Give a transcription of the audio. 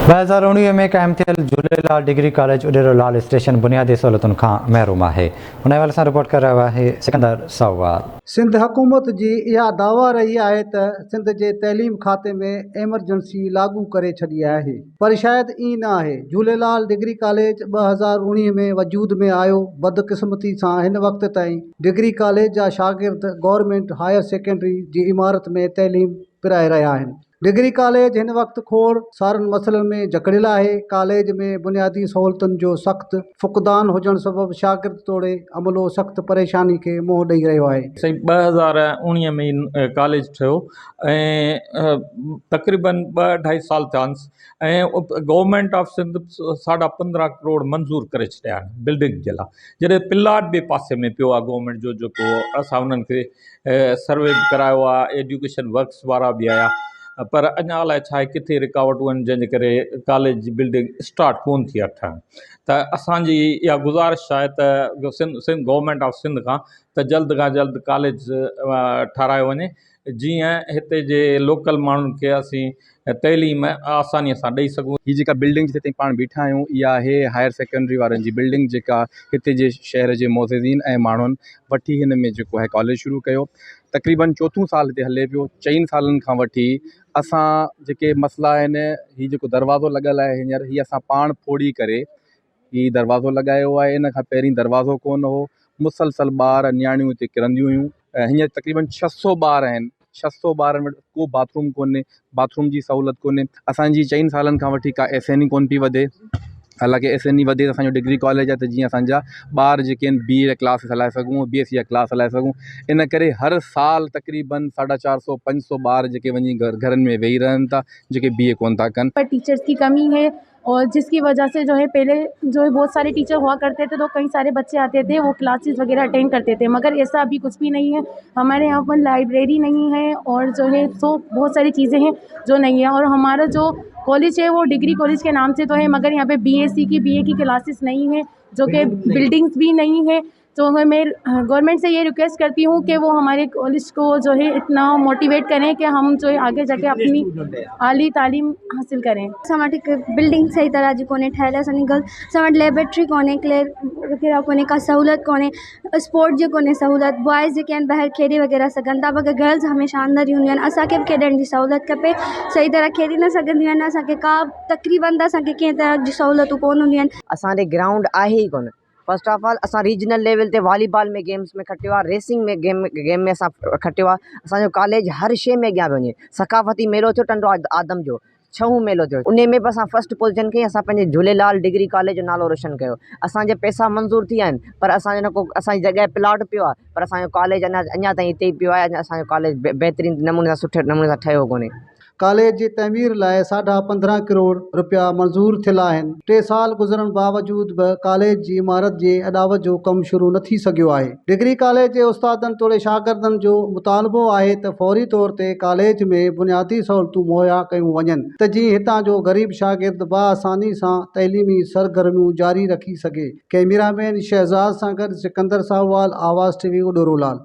2019 में क़ाइमु थियल Jhulelal degree college Uderolal station बुनियादी सहूलियतुनि खां महरूम आहे। हुन हवाले सां रिपोर्ट करे रहियो आहे सिकंदर सवाल। सिंध हुकूमत जी इहा दावा रही आहे त सिंध जे तइलीम खाते में एमरजेंसी लागू करे छॾी आहे, पर शायदि ईअं न आहे। झूलेलाल डिग्री कॉलेज 2019 में वजूद में आयो। बदकिस्मती सां हिन वक़्त ताईं डिग्री कॉलेज जा शागिर्द गवर्नमेंट हायर सेकेंडरी जी इमारत में तइलीम पिराए रहिया आहिनि। डिग्री कॉलेज हिन वक़्तु खोड़ सारनि मसइलनि में जकड़ियल आहे। कॉलेज में बुनियादी सहूलियतुनि जो सख़्तु फुक़दान हुजण सबबि शागिर्द तोड़े अमलो सख़्तु परेशानी खे मुंहुं ॾेई रहियो आहे। साईं 2019 में ई कॉलेज ठहियो ऐं तक़रीबन 2-2.5 साल थिया आहिनि ऐं गवर्नमेंट ऑफ सिंध 15.5 करोड़ मंज़ूर करे छॾिया आहिनि बिल्डिंग जे लाइ। जॾहिं प्लाट ॿिए पासे में पियो आहे गवर्नमेंट जो, जेको असां उन्हनि खे सर्वे बि करायो आहे, एजुकेशन वर्क्स वारा बि आया, पर अञा अलाए छा आहे किथे रुकावटूं आहिनि जंहिंजे करे कॉलेज जी बिल्डिंग स्टार्ट कोन थी आहे ठहण। त असांजी इहा गुज़ारिश आहे त सिंध गवर्नमेंट ऑफ सिंध खां त जल्द खां जल्द कॉलेज ठारायो वञे, जीअं हिते जे लोकल माण्हुनि खे असीं तइलीम आसानीअ सां ॾेई सघूं। हीअ जेका बिल्डिंग जिते पाण बीठा आहियूं इहा आहे हायर सेकेंडरी वारनि जी बिल्डिंग, जेका हिते जे शहर जे मोज़िज़ीन ऐं माण्हुनि वठी हिन में जेको आहे कॉलेज शुरू कयो। तक़रीबन 4थों साल हिते हले पियो। 4 सालनि खां वठी असां जेके मसइला आहिनि, हीअ जेको दरवाज़ो लॻल आहे हींअर, हीअ असां पाण फोड़ी करे हीअ दरवाज़ो लॻायो आहे। इन खां पहिरीं दरवाज़ो कोन हो। मुसलसल ॿार नियाणियूं हिते किरंदियूं हुयूं। हींअर तक़रीबन 600 ॿार आहिनि। 600 ॿारनि वटि को बाथरूम कोन्हे, बाथरूम जी सहूलियत कोन्हे। असांजी 4 सालनि खां वठी का SNE कोन पई वधे। हालांकि SNE वधे त असांजो डिग्री कॉलेज आहे, त जीअं असांजा ॿार जेके आहिनि BA क्लास हलाए सघूं, BSc जा क्लास हलाए सघूं। इन करे हर साल तक़रीबन 450-500 ॿार जेके वञी घरनि में वेही रहनि था, जेके BA कोन था कनि। पर टीचर्स की कमी है और जिसकी वजह से जो है पहले जो है बहुत सारे टीचर हुआ करते थे, तो कई सारे बच्चे आते थे, वो क्लासेस वगैरह अटेंड करते थे, मगर ऐसा अभी कुछ भी नहीं है। हमारे यहाँ पर लाइब्रेरी नहीं है और जो है सो बहुत सारी चीज़ें हैं जो नहीं है। और हमारा जो कॉलेज है वो डिग्री कॉलेज के नाम से तो है, मगर यहाँ पे BSc की BA की क्लासेस नहीं है, जो कि बिल्डिंग्स भी नहीं है। तो मैं गवर्नमेंट से ये रिक्वेस्ट करती हूँ कि वो हमारे कॉलेज को जो है इतना मोटिवेट करें कि हम जो है आगे जाके अपनी आली तालीम हासिल करें। असां वटि बिल्डिंग सही तरह जी कोन्हे ठहियल। असांजी असां वटि लेबोरेटरी कोन्हे, क्लियर वग़ैरह कोन्हे, का सहूलियत कोन्हे, स्पोर्ट जी कोन्हे सहूलियत। बॉइज़ जेके आहिनि ॿाहिरि खेॾी वग़ैरह सघनि था, मगर गर्ल्स हमेशह अंदरि ई हूंदियूं आहिनि। असांखे बि खेॾण जी सहूलियत खपे। सही तरह खेॾी न सघंदियूं आहिनि। असांखे का तक़रीबन त असांखे कंहिं तरह जी सहूलियतूं कोन हूंदियूं आहिनि। असांजे ग्राउंड आहे ई कोन। फर्स्ट ऑफ ऑल असां रीजनल लेवल ते वॉलीबॉल में गेम्स में खटियो आहे, रेसिंग में गेम में असां खटियो आहे। असांजो कॉलेज हर शइ में अॻियां वञे। सकाफ़ती मेलो थियो टंडो आदम जो, 6हों मेलो थियो, उन में बि असां फर्स्ट पोजीशन खईं। असां पंहिंजे झूलेलाल डिग्री कॉलेज जो नालो रोशन कयो। असांजे पैसा मंज़ूर थी विया आहिनि, पर असांजो न को असांजी जॻह प्लॉट पियो आहे, पर असांजो कॉलेज अञा ताईं हिते ई पियो आहे। असांजो कॉलेज बहितरीनु नमूने सां सुठे नमूने सां ठहियो कोन्हे। कॉलेज जी तमीर लाइ 15.5 करोड़ रुपया मंज़ूर थियल आहिनि। 3 साल गुज़रण बावजूद बि कॉलेज जी इमारत जे अॾावत जो कमु शुरू न थी सघियो आहे। डिग्री कॉलेज जे उस्तादनि तोड़े शागिर्दनि जो मुतालबो आहे त फौरी तौर ते कॉलेज में बुनियादी सहूलियतूं मुहैया कयूं वञनि, त जीअं हितां जो ग़रीब शागिर्द बाआसानी सां तइलीमी सरगर्मियूं जारी रखी सघे। कैमरामैन शहज़ाद सां गॾु सिकंदर साहवाल, आवाज़ TV उॾोरोलाल।